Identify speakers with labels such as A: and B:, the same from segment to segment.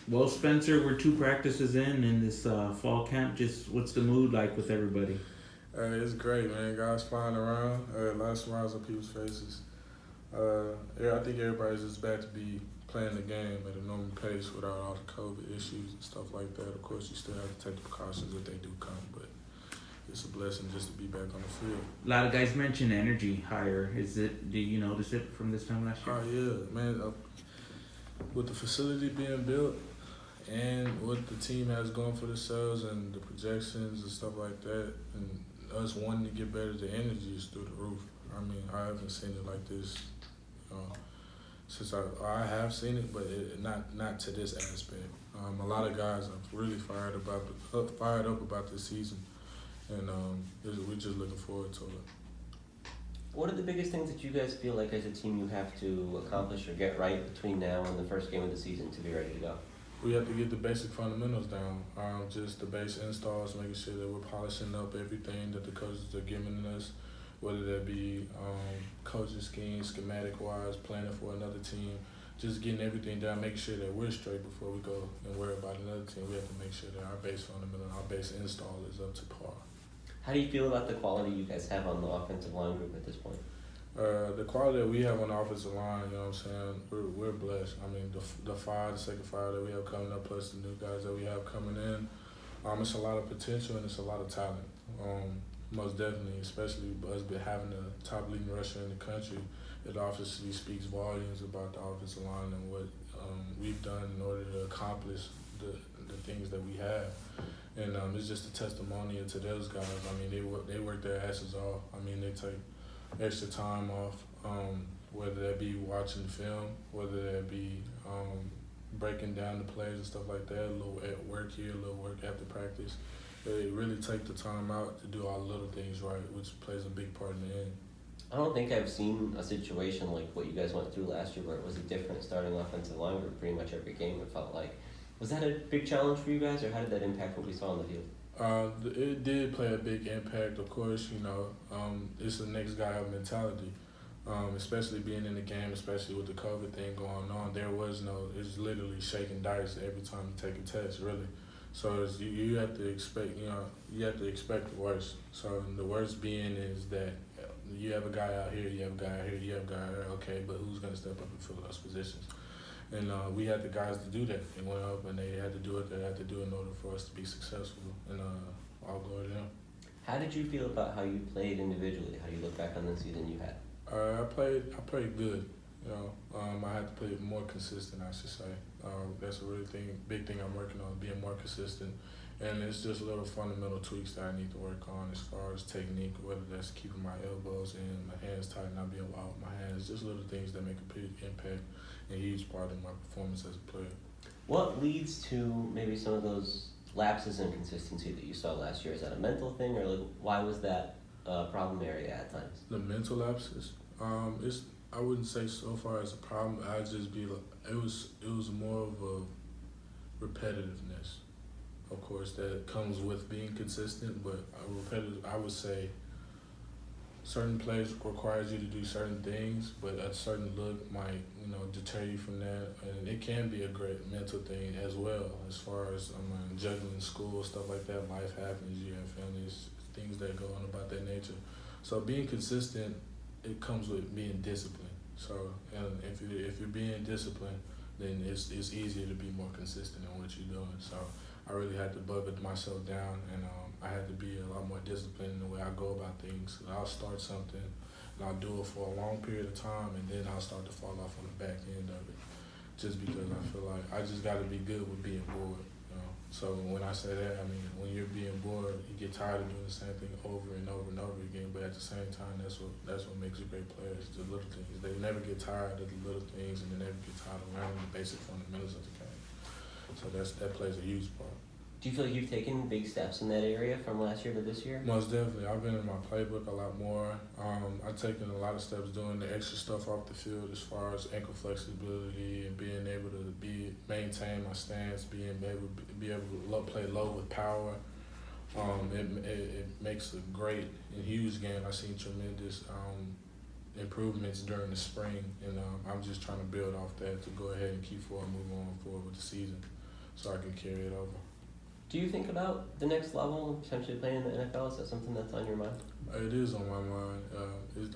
A: Well, Spencer, we're 2 practices in this fall camp. Just what's the mood like with everybody?
B: It's great, man. Guys flying around. A lot of smiles on people's faces. Yeah, I think everybody's just back to be playing the game at a normal pace without all the COVID issues and stuff like that. Of course, you still have to take the precautions if they do come, but it's a blessing just to be back on the field.
A: A lot of guys mention energy higher. Is it? Do you notice it from this time last year?
B: Oh yeah, man. With the facility being built and what the team has going for themselves and the projections and stuff like that, and us wanting to get better, the energy is through the roof. I mean, I haven't seen it like this since I have seen it, but not to this aspect. A lot of guys are really fired up about this season, and we're just looking forward to it.
C: What are the biggest things that you guys feel like as a team you have to accomplish or get right between now and the first game of the season to be ready to go?
B: We have to get the basic fundamentals down, just the base installs, making sure that we're polishing up everything that the coaches are giving us, whether that be coaching schemes, schematic-wise, planning for another team, just getting everything down, making sure that we're straight before we go and worry about another team. We have to make sure that our base fundamental, our base install is up to par.
C: How do you feel about the quality you guys have on the offensive line group at this point?
B: The quality that we have on the offensive line, you know what I'm saying, we're blessed. I mean, the second five that we have coming up, plus the new guys that we have coming in, it's a lot of potential and it's a lot of talent. Most definitely, especially us having the top leading rusher in the country, it obviously speaks volumes about the offensive line and what we've done in order to accomplish the things that we have. And it's just a testimonial to those guys. I mean, they work their asses off. I mean, they take extra time off, whether that be watching film, whether that be breaking down the plays and stuff like that, a little at work here, a little work after practice. They really take the time out to do all the little things right, which plays a big part in the end.
C: I don't think I've seen a situation like what you guys went through last year where it was a different starting offensive line group pretty much every game, it felt like. Was that a big challenge for you guys, or how did that impact what we saw on the field?
B: It did play a big impact, of course. It's the next guy up mentality, especially being in the game, especially with the COVID thing going on. It's literally shaking dice every time you take a test, really. So you have to expect, the worst. So the worst being is that you have a guy out here, you have a guy out here, you have a guy out here. Okay, but who's gonna step up and fill those positions? And we had the guys to do that. They went up and they had to do what they had to do in order for us to be successful. And all glory to them.
C: How did you feel about how you played individually? How do you look back on the season you had?
B: I played good. I had to play more consistent, I should say. That's a really big thing I'm working on, being more consistent. And it's just little fundamental tweaks that I need to work on as far as technique, whether that's keeping my elbows in, my hands tight, not being wild with my hands, just little things that make a big impact and a huge part of my performance as a player.
C: What leads to maybe some of those lapses in consistency that you saw last year? Is that a mental thing, or why was that a problem area at times?
B: The mental lapses, I wouldn't say so far as a problem. I'd just be like, it was more of a repetitiveness, of course, that comes with being consistent. But repetitive, I would say, certain plays requires you to do certain things, but a certain look might, deter you from that. And it can be a great mental thing as well, as far as juggling school, stuff like that. Life happens, you have families, things that go on about that nature. So being consistent, it comes with being disciplined. So, and if you're being disciplined, then it's easier to be more consistent in what you're doing. So I really had to bucket myself down, and I had to be a lot more disciplined in the way I go about things. I'll start something, and I'll do it for a long period of time, and then I'll start to fall off on the back end of it, just because I feel like I just got to be good with being bored. So when I say that, I mean, when you're being bored, you get tired of doing the same thing over and over and over again. But at the same time, that's what makes you great players, the little things. They never get tired of the little things, and they never get tired of learning the basic fundamentals of the game. So that plays a huge part.
C: Do you feel like you've taken big steps in that area from last year to this year?
B: Most definitely. I've been in my playbook a lot more. I've taken a lot of steps doing the extra stuff off the field as far as ankle flexibility and being able to maintain my stance, being able to play low with power. It makes a great and huge game. I've seen tremendous improvements during the spring, and I'm just trying to build off that to go ahead and keep moving on forward with the season. so I can carry it over.
C: Do you think about the next level, potentially playing in the NFL? Is that something that's on your mind?
B: It is on my mind.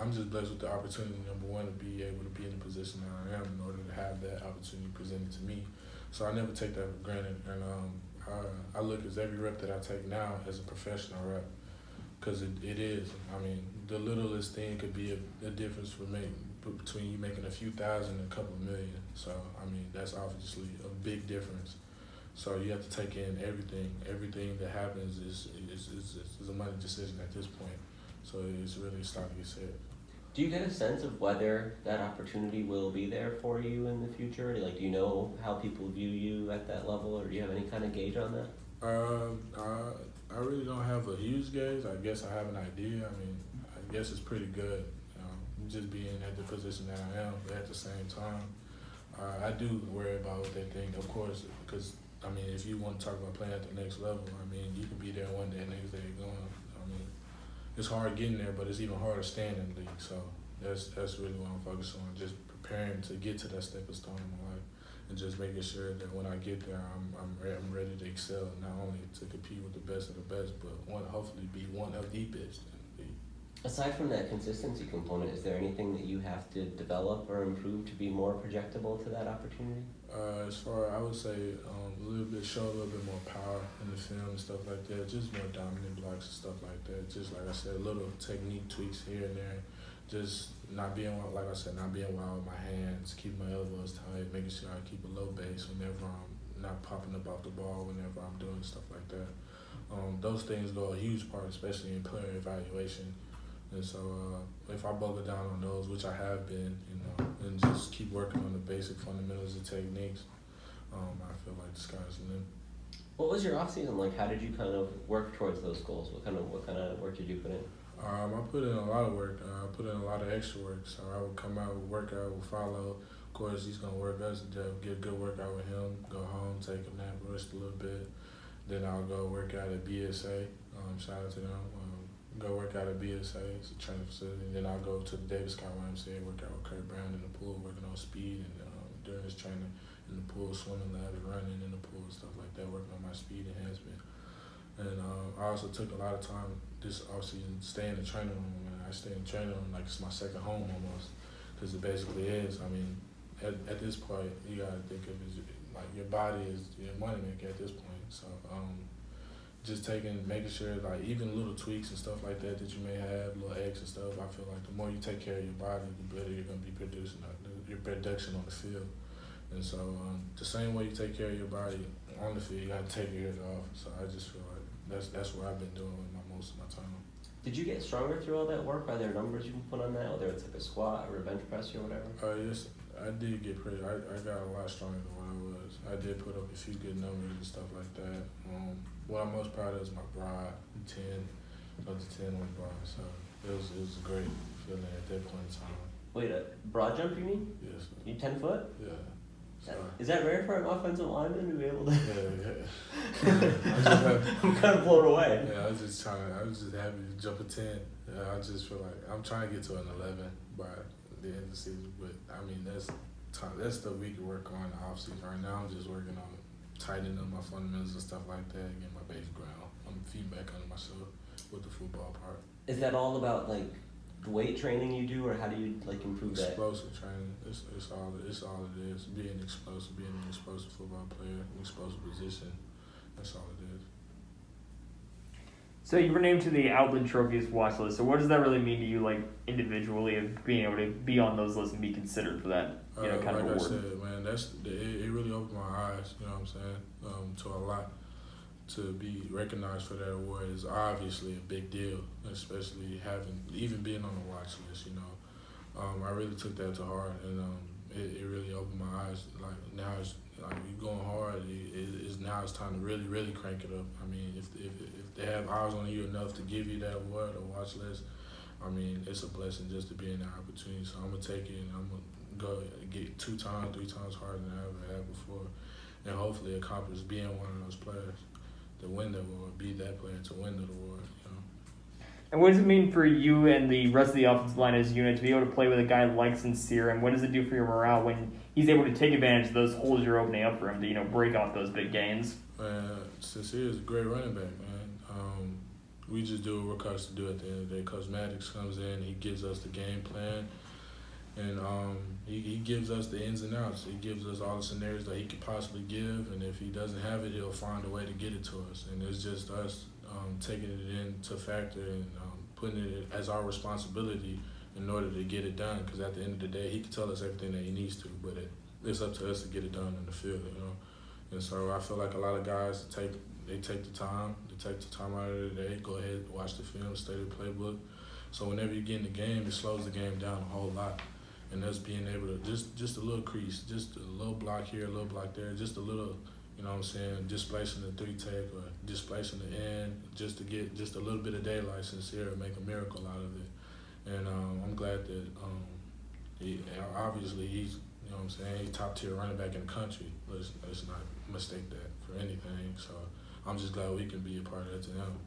B: I'm just blessed with the opportunity, number one, to be able to be in the position that I am in order to have that opportunity presented to me. So I never take that for granted. And I look at every rep that I take now as a professional rep, because it is. I mean, the littlest thing could be a difference between you making a few thousand and a couple of million. So, I mean, that's obviously a big difference. So you have to take in everything. Everything that happens is a money decision at this point. So it's really starting to get set.
C: Do you get a sense of whether that opportunity will be there for you in the future? Like, do you know how people view you at that level, or do you have any kind of gauge on that?
B: I really don't have a huge gauge. I guess I have an idea. I mean, I guess it's pretty good, just being at the position that I am. But at the same time, I do worry about what they think, of course, because I mean, if you want to talk about playing at the next level, I mean, you could be there one day, next day gone. I mean, it's hard getting there, but it's even harder staying in the league. So that's really what I'm focused on, just preparing to get to that stepping stone in my life, and just making sure that when I get there, I'm ready to excel, not only to compete with the best of the best, but hopefully be one of the best in the league.
C: Aside from that consistency component, is there anything that you have to develop or improve to be more projectable to that opportunity?
B: I would say show a little bit more power in the film and stuff like that, just more dominant blocks and stuff like that. Just like I said, little technique tweaks here and there. Just not being wild with my hands, keep my elbows tight, making sure I keep a low base whenever I'm not popping up off the ball, whenever I'm doing stuff like that. Those things go a huge part, especially in player evaluation. And so if I buckle down on those, which I have been, and just keep working on the basic fundamentals and techniques, I feel like the sky's the limit.
C: What was your off season like? How did you kind of work towards those goals? What kind of work did you put in?
B: I put in a lot of work. I put in a lot of extra work. So I would come out with workout, would follow. Of course, he's gonna work us to death. Get a good workout with him. Go home, take a nap, rest a little bit. Then I'll go work out at BSA. Shout out to them. Go work out at BSA. It's a training facility. And then I'll go to the Davis Scott YMCA, work out with Kurt Brown in the pool, working on speed and during his training in the pool, swimming laps, running in the pool, stuff like that, working on my speed enhancement. And I also took a lot of time this offseason staying in the training room. Man. I stay in the training room like it's my second home almost, because it basically is. I mean, at this point, you gotta think of it like your body is your money maker at this point. So just making sure like even little tweaks and stuff like that you may have, little eggs and stuff. I feel like the more you take care of your body, the better you're gonna be producing your production on the field. And so the same way you take care of your body on the field, you gotta take care of it off. So I just feel like that's what I've been doing with most of my time.
C: Did you get stronger through all that work? Are there numbers you can put on that, whether it's like a squat or a bench press or whatever?
B: Yes, I did get I got a lot stronger than what I was. I did put up a few good numbers and stuff like that. What I'm most proud of is my broad, 10, up to 10 on the broad. So it was a great feeling at that point in time.
C: Wait, a broad jump you mean?
B: Yes.
C: You 10 foot?
B: Yeah.
C: Is that rare for an offensive lineman to be able to?
B: Yeah.
C: I'm kind of blown away.
B: Yeah, I was just happy to jump a 10. I just feel like I'm trying to get to an 11 by the end of the season. But I mean, that's stuff we can work on in the offseason. Right now, I'm just working on tightening up my fundamentals and stuff like that, getting my base ground. I'm feedback under myself with the football part.
C: Is that all about like weight training you do, or how do you like improve that?
B: Explosive training. It's all it is. Being an explosive football player, an explosive position. That's all it is.
D: So you were named to the Outland Trophies watch list. So what does that really mean to you, like individually, of being able to be on those lists and be considered for that, kind of award?
B: Like I said, man, it really opened my eyes. You know what I'm saying? To a lot. To be recognized for that award is obviously a big deal, especially even being on the watch list. I really took that to heart, and it really opened my eyes. Like now, it's like you're going hard. Now it's time to really, really crank it up. I mean, if they have eyes on you enough to give you that award or watch list, I mean, it's a blessing just to be in that opportunity. So I'm gonna take it, and I'm gonna go get 2 times, 3 times harder than I ever had before, and hopefully accomplish being one of those players. To win the award, be that player to win the award.
D: And what does it mean for you and the rest of the offensive line as a unit to be able to play with a guy like Sincere? And what does it do for your morale when he's able to take advantage of those holes you're opening up for him to, break off those big gains?
B: Sincere is a great running back, man. We just do what we're coached to do at the end of the day. Coach Maddox comes in, he gives us the game plan, and he gives us the ins and outs. He gives us all the scenarios that he could possibly give, and if he doesn't have it, he'll find a way to get it to us. And it's just us taking it into factor and putting it as our responsibility in order to get it done. Because at the end of the day, he can tell us everything that he needs to, but it's up to us to get it done in the field, And so I feel like a lot of guys take the time out of the day, go ahead, watch the film, study the playbook. So whenever you get in the game, it slows the game down a whole lot. And us being able to just a little crease, just a little block here, a little block there, just a little, displacing the 3-tech or displacing the end, just to get just a little bit of daylight Sincere and make a miracle out of it. And I'm glad that obviously he's he's top tier running back in the country. Let's not mistake that for anything. So I'm just glad we can be a part of that to him.